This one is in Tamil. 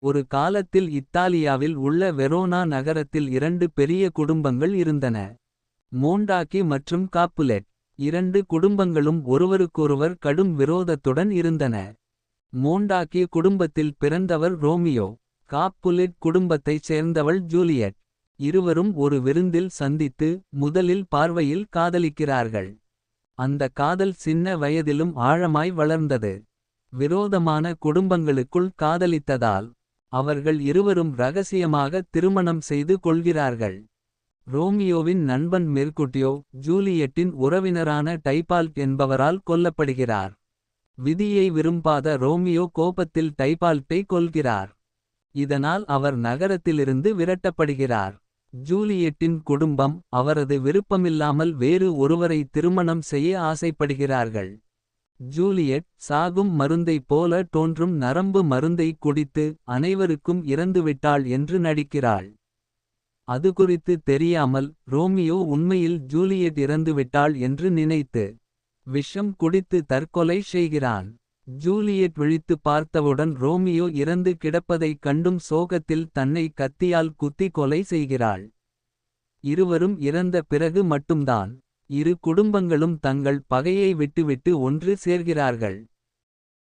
ஒரு காலத்தில் இத்தாலியாவில் உள்ள வெரோனா நகரத்தில் இரண்டு பெரிய குடும்பங்கள் இருந்தன. மோண்டாக்கி மற்றும் காப்புலெட். இரண்டு குடும்பங்களும் ஒருவருக்கொருவர் கடும் விரோதத்துடன் இருந்தன. மோண்டாக்கி குடும்பத்தில் பிறந்தவர் ரோமியோ. காப்புலெட் குடும்பத்தைச் சேர்ந்தவள் ஜூலியட். இருவரும் ஒரு விருந்தில் சந்தித்து முதலில் பார்வையில் காதலிக்கிறார்கள். அந்த காதல் சின்ன வயதிலும் ஆழமாய் வளர்ந்தது. விரோதமான குடும்பங்களுக்குள் காதலித்ததால் அவர்கள் இருவரும் ரகசியமாக திருமணம் செய்து கொள்கிறார்கள். ரோமியோவின் நண்பன் மெர்குட்டியோ ஜூலியட்டின் உறவினரான டைபால்ட் என்பவரால் கொல்லப்படுகிறார். விதியை விரும்பாத ரோமியோ கோபத்தில் டைபால்ட்டை கொல்கிறார். இதனால் அவர் நகரத்திலிருந்து விரட்டப்படுகிறார். ஜூலியட்டின் குடும்பம் அவரது விருப்பமில்லாமல் வேறு ஒருவரை திருமணம் செய்ய ஆசைப்படுகிறார்கள். ஜூலியட் சாகும் மருந்தைப் போல தோன்றும் நரம்பு மருந்தை குடித்து அனைவருக்கும் இறந்துவிட்டாள் என்று நடிக்கிறாள். அது குறித்து தெரியாமல் ரோமியோ உண்மையில் ஜூலியட் இறந்துவிட்டாள் என்று நினைத்து விஷம் குடித்து தற்கொலை செய்கிறான். ஜூலியட் விழித்து பார்த்தவுடன் ரோமியோ இறந்து கிடப்பதைக் கண்டும் சோகத்தில் தன்னை கத்தியால் குத்தி கொலை செய்கிறாள். இருவரும் இறந்த பிறகு மட்டும்தான் இரு குடும்பங்களும் தங்கள் பகையை விட்டுவிட்டு ஒன்று சேர்கிறார்கள்.